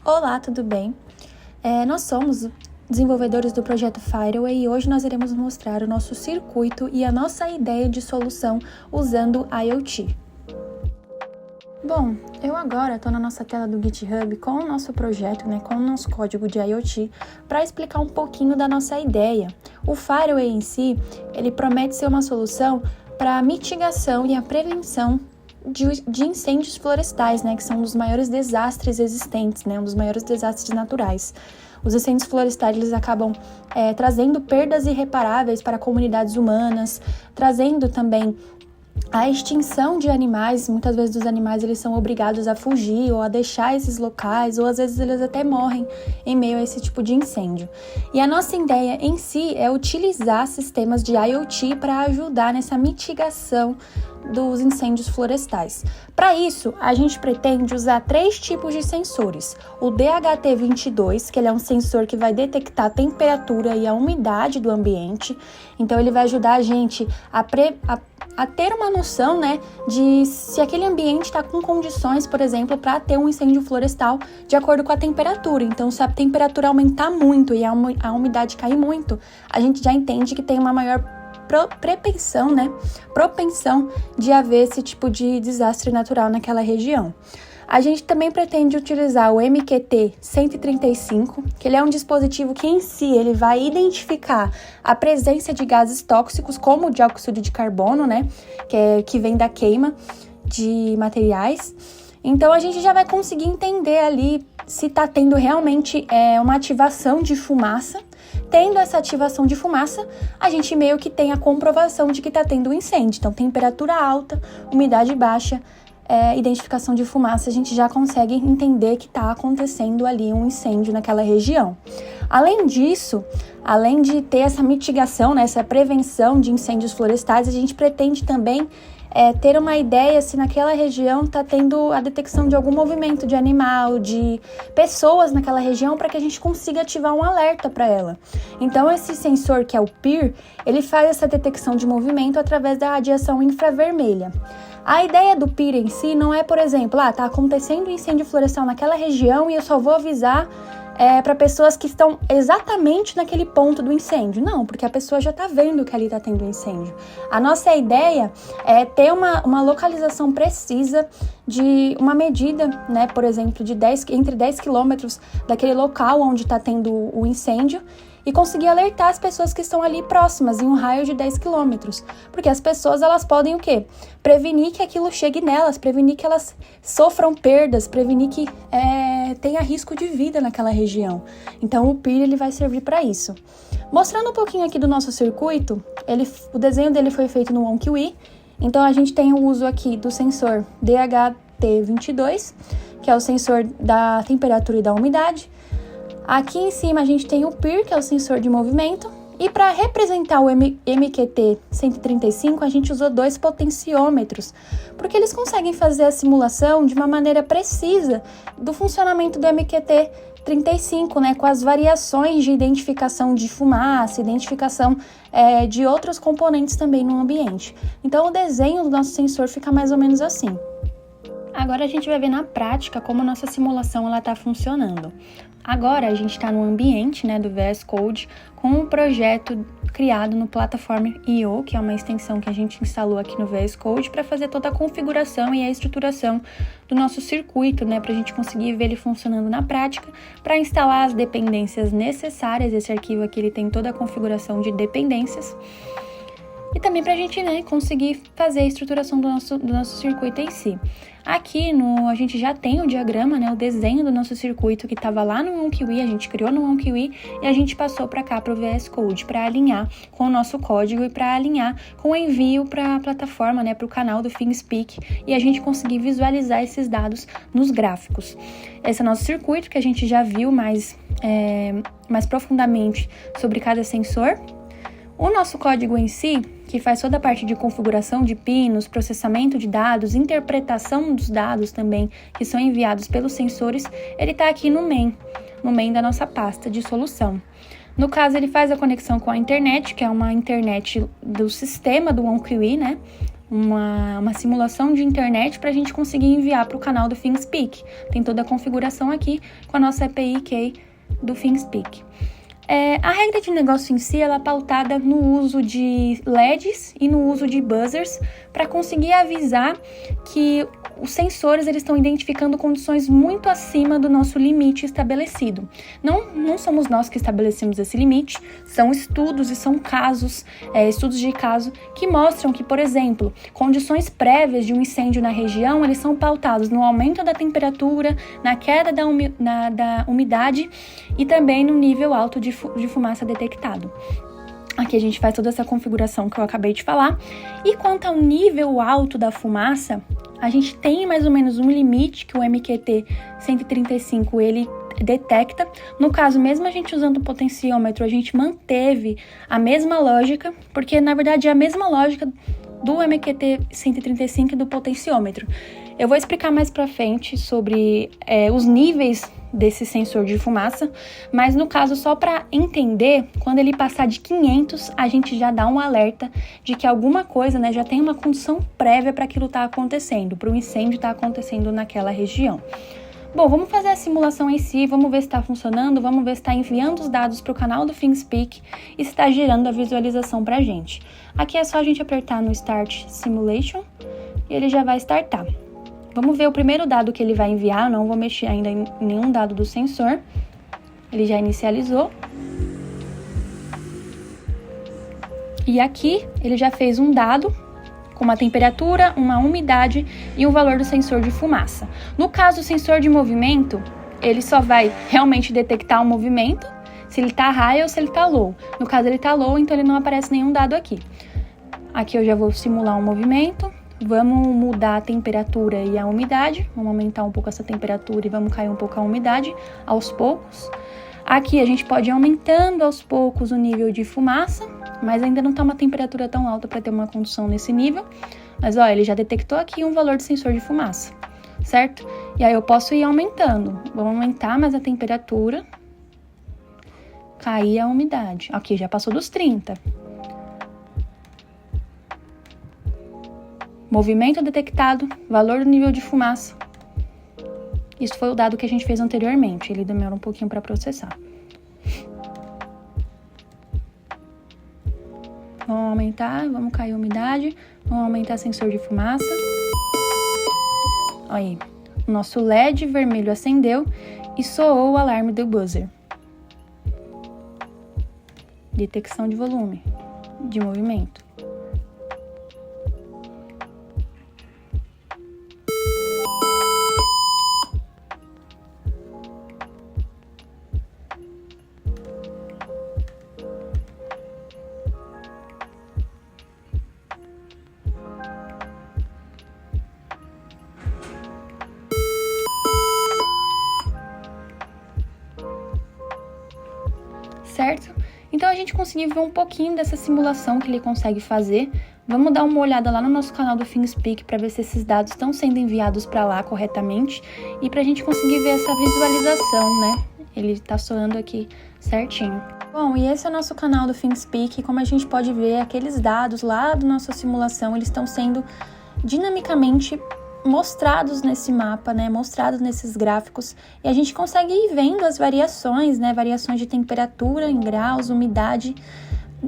Olá, tudo bem? Nós somos desenvolvedores do projeto Fireway e hoje nós iremos mostrar o nosso circuito e a nossa ideia de solução usando IoT. Bom, eu agora estou na nossa tela do GitHub com o nosso projeto, com o nosso código de IoT, para explicar um pouquinho da nossa ideia. O Fireway em si, ele promete ser uma solução para a mitigação e a prevenção de incêndios florestais, que são um dos maiores desastres existentes, um dos maiores desastres naturais. Os incêndios florestais eles acabam trazendo perdas irreparáveis para comunidades humanas, trazendo também a extinção de animais. Muitas vezes os animais eles são obrigados a fugir ou a deixar esses locais, ou às vezes eles até morrem em meio a esse tipo de incêndio. E a nossa ideia em si é utilizar sistemas de IoT para ajudar nessa mitigação dos incêndios florestais. Para isso, a gente pretende usar 3 tipos de sensores. O DHT22, que ele é um sensor que vai detectar a temperatura e a umidade do ambiente. Então, ele vai ajudar a gente a ter uma noção, de se aquele ambiente está com condições, por exemplo, para ter um incêndio florestal de acordo com a temperatura. Então, se a temperatura aumentar muito e a umidade cair muito, a gente já entende que tem uma maior propensão de haver esse tipo de desastre natural naquela região. A gente também pretende utilizar o MQT-135, que ele é um dispositivo que em si ele vai identificar a presença de gases tóxicos, como o dióxido de carbono, que vem da queima de materiais. Então a gente já vai conseguir entender ali se está tendo realmente uma ativação de fumaça. Tendo essa ativação de fumaça, a gente meio que tem a comprovação de que está tendo um incêndio. Então, temperatura alta, umidade baixa, identificação de fumaça, a gente já consegue entender que está acontecendo ali um incêndio naquela região. Além disso, além de ter essa mitigação, essa prevenção de incêndios florestais, a gente pretende também ter uma ideia se naquela região está tendo a detecção de algum movimento de animal, de pessoas naquela região, para que a gente consiga ativar um alerta para ela. Então, esse sensor, que é o PIR, ele faz essa detecção de movimento através da radiação infravermelha. A ideia do PIR em si não é, por exemplo, está acontecendo um incêndio florestal naquela região e eu só vou avisar para pessoas que estão exatamente naquele ponto do incêndio. Não, porque a pessoa já está vendo que ali está tendo incêndio. A nossa ideia é ter uma localização precisa de uma medida, por exemplo, de entre 10 quilômetros daquele local onde está tendo o incêndio, e conseguir alertar as pessoas que estão ali próximas, em um raio de 10 quilômetros. Porque as pessoas, elas podem o quê? Prevenir que aquilo chegue nelas, prevenir que elas sofram perdas, prevenir que tenha risco de vida naquela região. Então, o PIR ele vai servir para isso. Mostrando um pouquinho aqui do nosso circuito, o desenho dele foi feito no OnKiwi. Então, a gente tem o uso aqui do sensor DHT22, que é o sensor da temperatura e da umidade. Aqui em cima a gente tem o PIR, que é o sensor de movimento, e para representar o MQT-135 a gente usou 2 potenciômetros, porque eles conseguem fazer a simulação de uma maneira precisa do funcionamento do MQT-35, com as variações de identificação de fumaça, identificação de outros componentes também no ambiente. Então o desenho do nosso sensor fica mais ou menos assim. Agora a gente vai ver na prática como a nossa simulação está funcionando. Agora a gente está no ambiente do VS Code com um projeto criado no Platform.io, que é uma extensão que a gente instalou aqui no VS Code para fazer toda a configuração e a estruturação do nosso circuito, para a gente conseguir ver ele funcionando na prática, para instalar as dependências necessárias. Esse arquivo aqui ele tem toda a configuração de dependências. E também para a gente conseguir fazer a estruturação do nosso circuito em si. Aqui a gente já tem o diagrama, o desenho do nosso circuito que estava lá no OnKiwi, a gente criou no OnKiwi e a gente passou para cá, para o VS Code, para alinhar com o nosso código e para alinhar com o envio para a plataforma, para o canal do ThingSpeak, e a gente conseguir visualizar esses dados nos gráficos. Esse é o nosso circuito que a gente já viu mais profundamente sobre cada sensor. O nosso código em si, que faz toda a parte de configuração de pinos, processamento de dados, interpretação dos dados também, que são enviados pelos sensores, ele está aqui no main da nossa pasta de solução. No caso, ele faz a conexão com a internet, que é uma internet do sistema do OnKiwi, uma simulação de internet para a gente conseguir enviar para o canal do ThingSpeak. Tem toda a configuração aqui com a nossa API Key do ThingSpeak. A regra de negócio em si, ela é pautada no uso de LEDs e no uso de buzzers para conseguir avisar que os sensores eles estão identificando condições muito acima do nosso limite estabelecido. Não somos nós que estabelecemos esse limite, são estudos e são casos, estudos de caso que mostram que, por exemplo, condições prévias de um incêndio na região, eles são pautados no aumento da temperatura, na queda da umidade e também no nível alto de fumaça detectado. Aqui a gente faz toda essa configuração que eu acabei de falar. E quanto ao nível alto da fumaça, a gente tem mais ou menos um limite que o MQT 135 ele detecta. No caso, mesmo a gente usando o potenciômetro, a gente manteve a mesma lógica, porque na verdade é a mesma lógica do MQT 135 e do potenciômetro. Eu vou explicar mais pra frente sobre os níveis desse sensor de fumaça, mas no caso, só para entender, quando ele passar de 500, a gente já dá um alerta de que alguma coisa, né, já tem uma condição prévia para aquilo estar acontecendo, para o incêndio estar acontecendo naquela região. Bom, vamos fazer a simulação em si, vamos ver se está funcionando, vamos ver se está enviando os dados para o canal do ThingSpeak e se está gerando a visualização para a gente. Aqui é só a gente apertar no Start Simulation e ele já vai startar. Vamos ver o primeiro dado que ele vai enviar, não vou mexer ainda em nenhum dado do sensor. Ele já inicializou. E aqui ele já fez um dado com uma temperatura, uma umidade e um valor do sensor de fumaça. No caso, o sensor de movimento, ele só vai realmente detectar o movimento, se ele está high ou se ele está low. No caso, ele está low, então ele não aparece nenhum dado aqui. Aqui eu já vou simular um movimento. Vamos mudar a temperatura e a umidade, vamos aumentar um pouco essa temperatura e vamos cair um pouco a umidade aos poucos. Aqui a gente pode ir aumentando aos poucos o nível de fumaça, mas ainda não está uma temperatura tão alta para ter uma condução nesse nível. Mas ó, ele já detectou aqui um valor de sensor de fumaça, certo? E aí eu posso ir aumentando, vamos aumentar mais a temperatura, cair a umidade. Aqui já passou dos 30. Movimento detectado, valor do nível de fumaça. Isso foi o dado que a gente fez anteriormente, ele demora um pouquinho para processar. Vamos aumentar, vamos cair a umidade, vamos aumentar sensor de fumaça. Aí, o nosso LED vermelho acendeu e soou o alarme do buzzer. Detecção de volume, de movimento. Certo? Então a gente conseguiu ver um pouquinho dessa simulação que ele consegue fazer. Vamos dar uma olhada lá no nosso canal do ThingSpeak para ver se esses dados estão sendo enviados para lá corretamente e para a gente conseguir ver essa visualização, né? Ele está soando aqui certinho. Bom, e esse é o nosso canal do ThingSpeak. Como a gente pode ver, aqueles dados lá da nossa simulação, eles estão sendo dinamicamente mostrados nesse mapa, né, mostrados nesses gráficos, e a gente consegue ir vendo as variações, né, variações de temperatura em graus, umidade,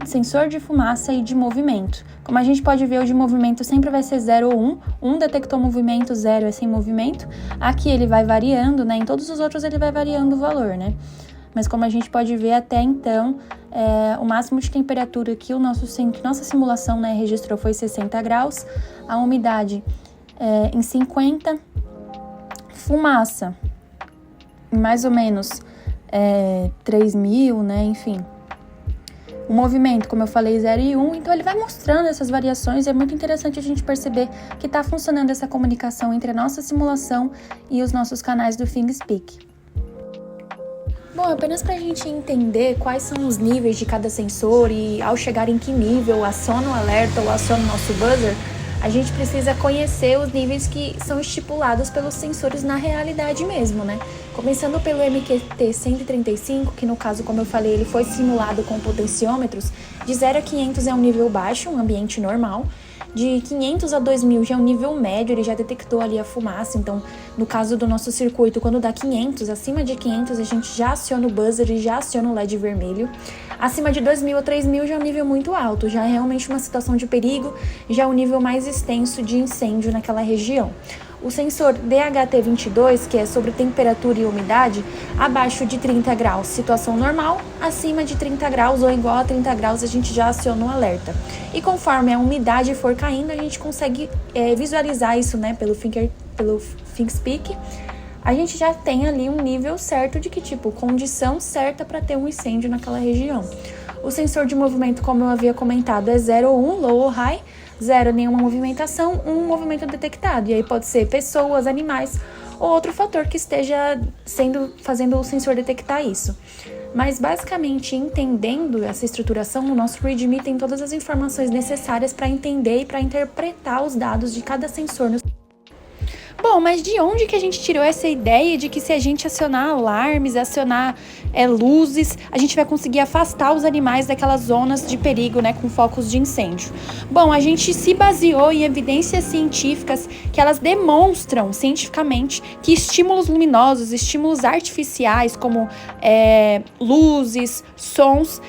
sensor de fumaça e de movimento. Como a gente pode ver, o de movimento sempre vai ser 0 ou 1, 1 detectou movimento, 0 é sem movimento, aqui ele vai variando, né, em todos os outros ele vai variando o valor, né, mas como a gente pode ver até então, o máximo de temperatura que nossa simulação, né, registrou foi 60 graus, a umidade em 50, fumaça em mais ou menos 3.000, né, enfim. O movimento, como eu falei, 0 e 1, então ele vai mostrando essas variações e é muito interessante a gente perceber que está funcionando essa comunicação entre a nossa simulação e os nossos canais do ThingSpeak. Bom, apenas para a gente entender quais são os níveis de cada sensor e ao chegar em que nível aciona o alerta ou aciona o nosso buzzer, a gente precisa conhecer os níveis que são estipulados pelos sensores na realidade mesmo, né? Começando pelo MQT 135, que no caso, como eu falei, ele foi simulado com potenciômetros, de 0 a 500 é um nível baixo, um ambiente normal, De 500 a 2000 já é um nível médio, ele já detectou ali a fumaça. Então, no caso do nosso circuito, quando dá 500, acima de 500, a gente já aciona o buzzer e já aciona o LED vermelho. Acima de 2000 a 3000 já é um nível muito alto, já é realmente uma situação de perigo, já é um nível mais extenso de incêndio naquela região. O sensor DHT22, que é sobre temperatura e umidade, abaixo de 30 graus, situação normal, acima de 30 graus ou igual a 30 graus, a gente já aciona o alerta. E conforme a umidade for caindo, a gente consegue visualizar isso, né, pelo ThinkSpeak. A gente já tem ali um nível certo de que, tipo, condição certa para ter um incêndio naquela região. O sensor de movimento, como eu havia comentado, é 0 ou 1, low ou high. 0, nenhuma movimentação, 1 movimento detectado. E aí pode ser pessoas, animais ou outro fator que esteja fazendo o sensor detectar isso. Mas basicamente, entendendo essa estruturação, o nosso README tem todas as informações necessárias para entender e para interpretar os dados de cada sensor no. Bom, mas de onde que a gente tirou essa ideia de que se a gente acionar alarmes, acionar luzes, a gente vai conseguir afastar os animais daquelas zonas de perigo, né, com focos de incêndio? Bom, a gente se baseou em evidências científicas que elas demonstram cientificamente que estímulos luminosos, estímulos artificiais como luzes, sons,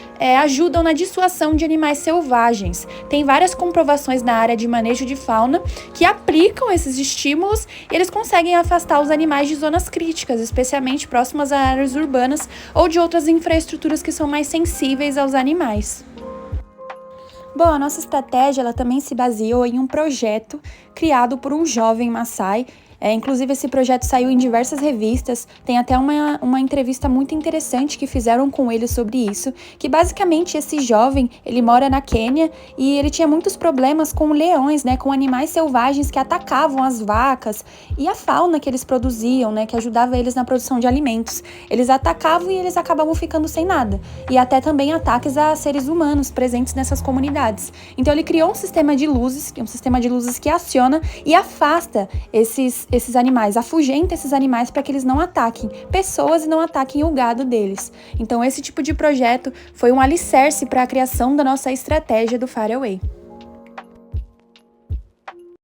ajudam na dissuasão de animais selvagens. Tem várias comprovações na área de manejo de fauna que aplicam esses estímulos e eles conseguem afastar os animais de zonas críticas, especialmente próximas a áreas urbanas ou de outras infraestruturas que são mais sensíveis aos animais. Bom, a nossa estratégia ela também se baseou em um projeto criado por um jovem Maasai. Inclusive, esse projeto saiu em diversas revistas, tem até uma entrevista muito interessante que fizeram com ele sobre isso, que basicamente esse jovem, ele mora na Quênia e ele tinha muitos problemas com leões, né, com animais selvagens que atacavam as vacas e a fauna que eles produziam, né, que ajudava eles na produção de alimentos. Eles atacavam e eles acabavam ficando sem nada, e até também ataques a seres humanos presentes nessas comunidades. Então ele criou um sistema de luzes que aciona e afasta esses animais, afugenta esses animais para que eles não ataquem pessoas e não ataquem o gado deles. Então esse tipo de projeto foi um alicerce para a criação da nossa estratégia do Faraway.